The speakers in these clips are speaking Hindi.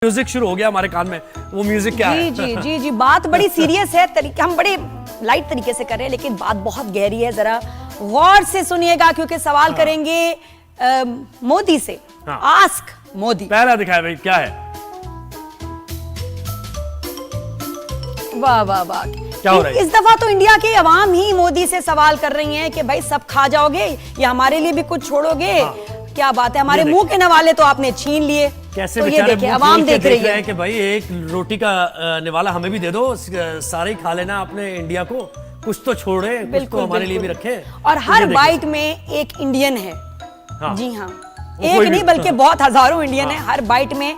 म्यूजिक शुरू हो गया हमारे कान में। वो म्यूजिक क्या है? जी जी जी जी, बात बड़ी सीरियस है, हम बड़े लाइट तरीके से कर रहे हैं, लेकिन बात बहुत गहरी है। जरा गौर से सुनिएगा क्योंकि सवाल करेंगे मोदी से। आस्क मोदी। पहला दिखाए भाई, क्या है? वाह वाह वाह, क्या हो रहा है? इस दफा तो इंडिया की अवाम ही मोदी से सवाल कर रही है कि भाई सब खा जाओगे या हमारे लिए भी कुछ छोड़ोगे? क्या बात है, हमारे मुंह के नवाले तो आपने छीन लिए। कैसे तो ये बेचारे देखिए अवाम देख रही है कि भाई एक रोटी का निवाला हमें भी दे दो, सारे ही खा लेना अपने इंडिया को, कुछ तो छोड़े, कुछ तो हमारे लिए भी रखे। और हर बाइट में एक इंडियन है। हाँ। जी हाँ, एक नहीं बल्कि बहुत हजारों इंडियन है, हर बाइट में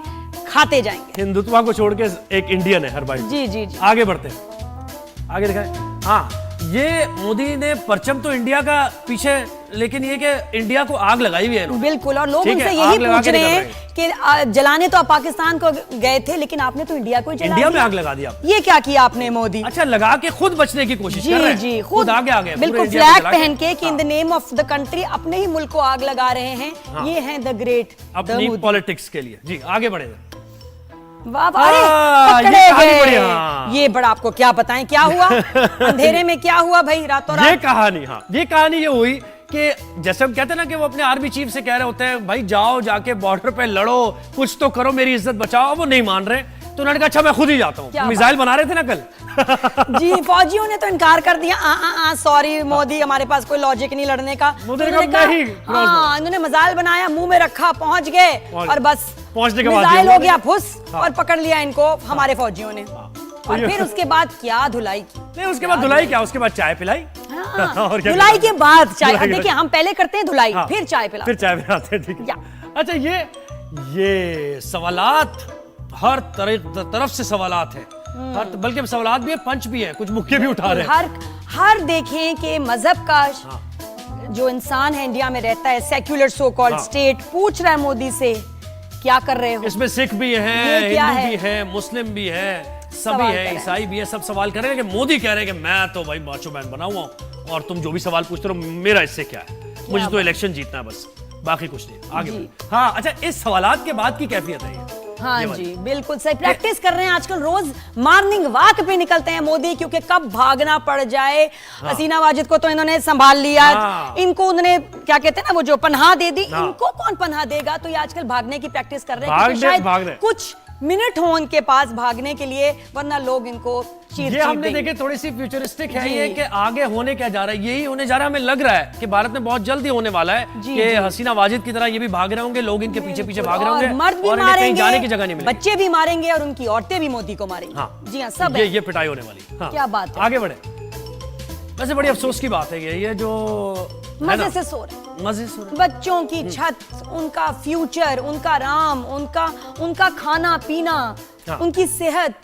खाते जाएंगे। हिंदुत्व को छोड़ के एक इंडियन है हर बाइट। जी जी जी, आगे बढ़ते हैं, आगे दिखाएं। हाँ, ये मोदी ने परचम तो इंडिया का पीछे, लेकिन ये कि इंडिया को आग लगाई हुई है। बिल्कुल, और लोग उनसे यही पूछ रहे हैं कि जलाने तो आप पाकिस्तान को गए थे, लेकिन आपने तो इंडिया को ही जला इंडिया में आग लगा दिया। ये क्या किया आपने मोदी? अच्छा, लगा के खुद बचने की कोशिश कर रहे हैं। जी, खुद आगे बिल्कुल फ्लैग पहन के कि in the name of the country अपने ही मुल्क को आग लगा रहे हैं। ये हैं द ग्रेट अपनी पॉलिटिक्स के लिए। जी आगे बढ़े। वाह, अरे पकड़े गए। ये बड़ा आपको क्या बताएं क्या हुआ? अंधेरे में क्या हुआ भाई रातों रात? ये कहानी, हाँ ये कहानी ये हुई कि जैसे हम कहते हैं ना कि वो अपने आर्मी चीफ से कह रहे होते हैं भाई जाओ जाके बॉर्डर पे लड़ो, कुछ तो करो, मेरी इज्जत बचाओ। वो नहीं मान रहे, तो उन्होंने कहा अच्छा मैं खुद ही जाता हूँ। मिसाइल बना रहे थे ना कल। जी, फौजियों ने तो इनकार कर दिया। सॉरी मोदी, हमारे पास कोई लॉजिक नहीं लड़ने का। इन्होंने मिसाइल बनाया, मुंह में रखा, पहुंच गए और बस पहुंचने के बाद मिसाइल हो गया फुस और पकड़ लिया इनको हमारे फौजियों ने। और फिर उसके बाद क्या धुलाई की? नहीं, उसके बाद धुलाई क्या, उसके बाद चाय पिलाई। धुलाई के बाद चाय। देखिए हम पहले करते हैं धुलाई, फिर चाय पिलाते हैं। फिर चाय पिलाते हैं, ठीक है। अच्छा, ये सवालात हर तरफ से सवालात है, बल्कि सवालात भी है, पंच भी है, कुछ मुक्के भी उठा रहे हैं। हर देखें कि मजहब का जो इंसान है इंडिया में रहता है, सेक्युलर सो कॉल्ड स्टेट, पूछ रहा है मोदी से क्या कर रहे हो? इसमें सिख भी है, हिंदू भी है, मुस्लिम भी है, सभी है, ईसाई भी है, सब सवाल कर रहे हैं कि मोदी कह रहे हैं कि मैं तो भाई माचो मैन बना हुआ हूं और तुम जो भी सवाल पूछते हो मेरा इससे क्या है, मुझे तो इलेक्शन जीतना है बस, बाकी कुछ नहीं। आगे हाँ, अच्छा, इस सवालात के बाद की कैफियत है ये? हाँ जी, बिल्कुल सही। प्रैक्टिस कर रहे हैं आजकल, रोज मॉर्निंग वॉक पे निकलते हैं मोदी, क्योंकि कब भागना पड़ जाए। हसीना वाजिद को तो इन्होंने संभाल लिया। इनको उन्होंने क्या कहते हैं ना, वो जो पनाह दे दी, इनको कौन पनाह देगा? तो ये आजकल भागने की प्रैक्टिस कर रहे हैं, शायद कुछ मिनट हो उनके पास भागने के लिए, वरना लोग इनको ये हमने देखे थोड़ी सी फ्यूचरिस्टिक है ये कि आगे होने क्या जा रहा है, यही होने जा रहा है। हमें लग रहा है कि भारत में बहुत जल्दी होने वाला है कि हसीना वाजिद की तरह ये भी भाग रहे होंगे, लोग इनके पीछे पीछे भाग रहे होंगे, मर्द भी और मारेंगे, जाने की जगह नहीं मिलेगी, बच्चे भी मारेंगे और उनकी औरतें भी मोदी को मारेंगी। हाँ जी हाँ, सब ये पिटाई होने वाली। क्या बात है। आगे बढ़े। वैसे बड़ी अफसोस की बात है ये जो मजे से सो रहे, मजे से बच्चों की छत, उनका फ्यूचर, उनका राम, उनका खाना पीना, उनकी सेहत,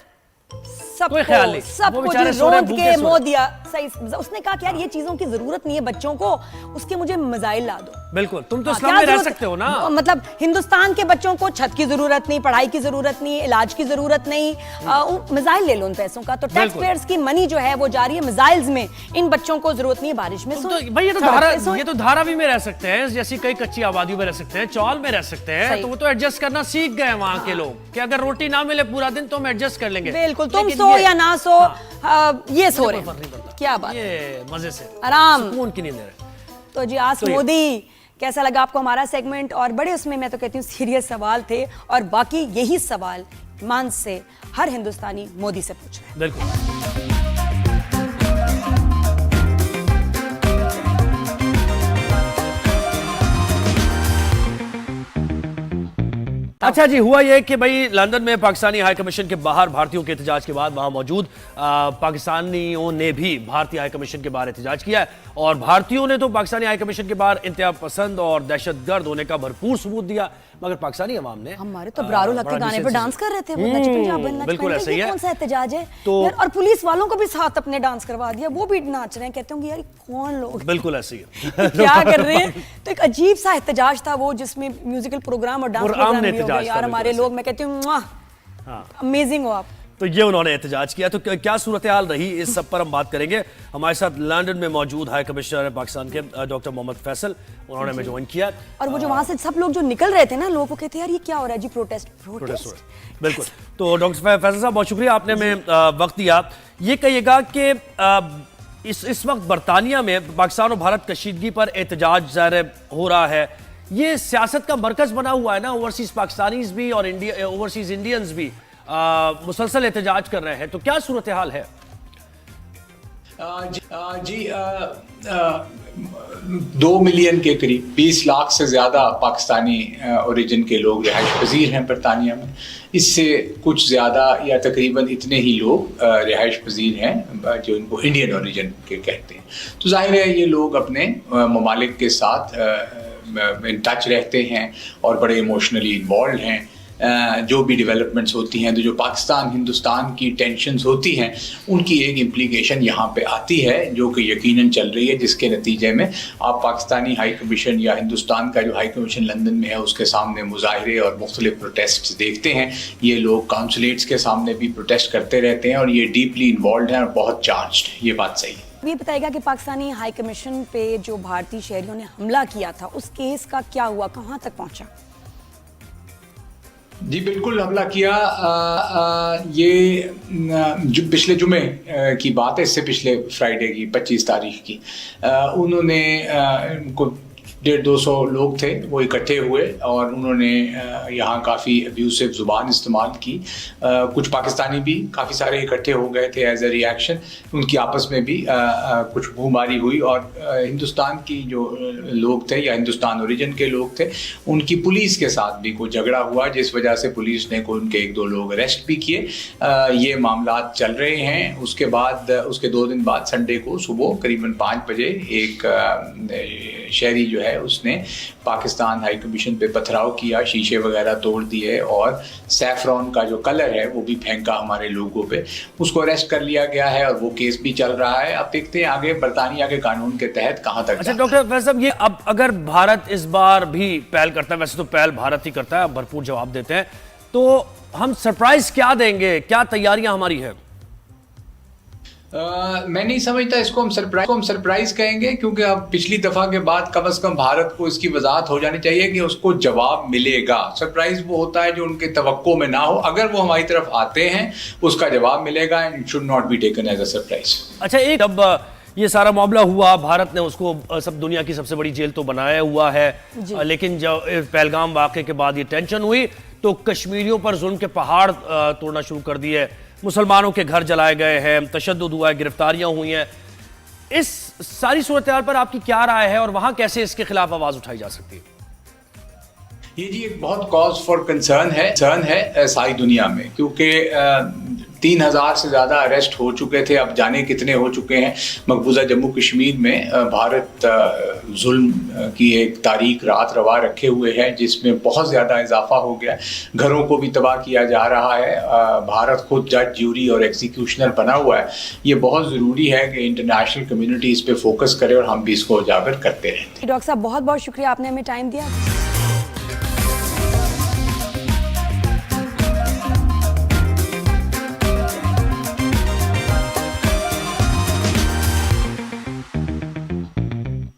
सब कुछ रोंद के मोदी सही। उसने कहा कि यार ये चीजों की जरूरत नहीं है बच्चों को, उसके मुझे मिसाइल ला दो। बिल्कुल, तुम तो इस्लाम में रह सकते हो ना। मतलब हिंदुस्तान के बच्चों को छत की जरूरत नहीं, पढ़ाई की जरूरत नहीं, इलाज की जरूरत नहीं, मिसाइल ले लो उन पैसों का। तो टैक्स पेयर्स की मनी जो है वो जा रही है मिसाइल्स में, इन बच्चों को जरूरत नहीं है बारिश में। भाई ये तो धारावी में रह सकते हैं, जैसी कई कच्ची आबादियों में रह सकते हैं, चौल में रह सकते हैं, तो वो तो एडजस्ट करना सीख गए वहां के लोग कि अगर रोटी ना मिले पूरा दिन तो हम एडजस्ट कर लेंगे। बिल्कुल, तुम सो या ना सो, ये सो रहे क्या बात, ये मजे से आराम, सुकून की नींद ले रहे। तो जी आस्क मोदी, कैसा लगा आपको हमारा सेगमेंट? और बड़े उसमें मैं तो कहती हूँ सीरियस सवाल थे, और बाकी यही सवाल मान से हर हिंदुस्तानी मोदी से पूछ रहे हैं। बिल्कुल। अच्छा जी, हुआ ये कि भाई लंदन में पाकिस्तानी हाई कमीशन के बाहर भारतीयों के एहतजाज के बाद वहां मौजूद पाकिस्तानियों ने भी भारतीय हाई कमीशन के बाहर एहतजाज किया है, और भारतीयों ने तो पाकिस्तानी हाई कमीशन के बाहर इंतहा पसंद और दहशतगर्द होने का भरपूर सबूत दिया, मगर पाकिस्तानी अवाम ने हमारे तो ब्रारो लग के गाने पे डांस कर रहे थे, बिल्कुल ऐसा ही है। कौन सा एहतजाज है तो, और पुलिस वालों को भी साथ अपने डांस करवा दिया, वो भी नाच रहे हैं, कहते होंगे यार कौन लोग, बिल्कुल ऐसे ही है। क्या कर रहे हैं। तो एक अजीब सा एहतजाज था वो, जिसमें म्यूजिकल प्रोग्राम और डांस प्रोग्राम भी हो गए यार। हमारे लोग, मैं कहती हूँ अमेजिंग हो आप। तो ये उन्होंने एहतजाज किया। तो क्या सूरत हाल रही, इस सब पर हम बात करेंगे। हमारे साथ लंदन में मौजूद हाई कमिश्नर पाकिस्तान के डॉक्टर मोहम्मद फैसल, उन्होंने हमें ज्वाइन किया। और वो जो वहां से सब लोग जो निकल रहे थे ना, लोगों को कहते यार ये क्या हो रहा है जी, प्रोटेस्ट हो रहा है। बिल्कुल। तो डॉक्टर फैसल साहब, बहुत शुक्रिया आपने हमें वक्त दिया। ये कहिएगा कि इस वक्त बरतानिया में पाकिस्तान और भारत कशीदगी पर एहतजाज ज़ाहिर हो रहा है। ये सियासत का मरकज बना हुआ है ना, ओवरसीज पाकिस्तानीज भी और ओवरसीज इंडियंस भी मुसलसल एहतजाज कर रहे हैं। तो क्या सूरत हाल है? जी 2 मिलियन के करीब 20 लाख से ज़्यादा पाकिस्तानी ओरिजिन के लोग रिहाइश पजीर हैं बरतानिया में। इससे कुछ ज़्यादा या तकरीबन इतने ही लोग रिहाइश पजीर हैं जो इनको इंडियन ओरिजिन के कहते हैं। तो जाहिर है ये लोग अपने ममालिक के साथ इन टच रहते हैं और बड़े इमोशनली इन्वॉल्व हैं। जो भी डेवलपमेंट्स होती हैं, तो जो पाकिस्तान हिंदुस्तान की टेंशन्स होती हैं, उनकी एक इम्प्लीकेशन यहाँ पे आती है जो कि यकीनन चल रही है, जिसके नतीजे में आप पाकिस्तानी हाई कमीशन या हिंदुस्तान का जो हाई कमीशन लंदन में है उसके सामने मुजाहरे और मुख्तलिफ प्रोटेस्ट देखते हैं। ये लोग काउंसलेट्स के सामने भी प्रोटेस्ट करते रहते हैं और ये डीपली इन्वॉल्व हैं और बहुत चार्ज्ड है। ये बात सही है। ये बताएगा कि पाकिस्तानी हाई कमीशन पे जो भारतीय शहरियों ने हमला किया था, उस केस का क्या हुआ, कहाँ तक पहुँचा? जी बिल्कुल, हमला किया। ये जो पिछले जुमे की बात है, इससे पिछले फ्राइडे की 25 तारीख की, उन्होंने को 150-200 लोग थे, वो इकट्ठे हुए और उन्होंने यहाँ काफ़ी अब्यूसिव ज़ुबान इस्तेमाल की। कुछ पाकिस्तानी भी काफ़ी सारे इकट्ठे हो गए थे एज ए रिएक्शन। उनकी आपस में भी कुछ मुँहमारी हुई और हिंदुस्तान की जो लोग थे या हिंदुस्तान ओरिजिन के लोग थे, उनकी पुलिस के साथ भी कोई झगड़ा हुआ, जिस वजह से पुलिस ने कोई उनके 1-2 लोग अरेस्ट भी किए। ये मामला चल रहे हैं। उसके बाद उसके 2 दिन बाद संडे को सुबह करीबन 5 बजे एक शहरी जो है उसने पाकिस्तान हाई कमीशन पे पथराव किया, शीशे वगैरह तोड़ दिए और सैफरॉन का जो कलर है वो भी फेंका हमारे लोगों पे। उसको अरेस्ट कर लिया गया है और वो केस भी चल रहा है। अब देखते हैं आगे बरतानिया के कानून के तहत कहां तक। अच्छा डॉक्टर फैसल साहब, ये अब अगर भारत इस बार भी पहल करता है, वैसे तो पहल भारत ही करता है, भरपूर जवाब देते हैं, तो हम सरप्राइज क्या देंगे, क्या तैयारियां हमारी है? मैं नहीं समझता इसको हम सरप्राइज कहेंगे, क्योंकि अब पिछली दफा के बाद कम से कम भारत को इसकी वजाहत हो जानी चाहिए कि उसको जवाब मिलेगा। सरप्राइज वो होता है जो उनके तवक्को में ना हो। अगर वो हमारी तरफ आते हैं उसका जवाब मिलेगा and should not be taken as a surprise. अच्छा, एक जब ये सारा मामला हुआ, भारत ने उसको सब दुनिया की सबसे बड़ी जेल तो बनाया हुआ है, लेकिन जब पहलगाम वाक़े के बाद ये टेंशन हुई तो कश्मीरियों पर जुल्म के पहाड़ तोड़ना शुरू कर दिए, मुसलमानों के घर जलाए गए हैं, तशद्दुद हुआ है, गिरफ्तारियां हुई हैं। इस सारी सूरत हाल पर आपकी क्या राय है और वहां कैसे इसके खिलाफ आवाज उठाई जा सकती है? ये जी एक बहुत कॉज फॉर कंसर्न है सारी दुनिया में, क्योंकि 3000 से ज़्यादा अरेस्ट हो चुके थे। अब जाने कितने हो चुके हैं। मकबूजा जम्मू कश्मीर में भारत जुल्म की एक तारीख रात रवा रखे हुए है, जिसमें बहुत ज़्यादा इजाफा हो गया। घरों को भी तबाह किया जा रहा है। भारत खुद जज, ज्यूरी और एग्जीक्यूशनर बना हुआ है। ये बहुत ज़रूरी है कि इंटरनेशनल कम्युनिटी इस पर फोकस करे और हम भी इसको उजागर करते रहें। डॉक्टर साहब बहुत बहुत शुक्रिया, आपने हमें टाइम दिया।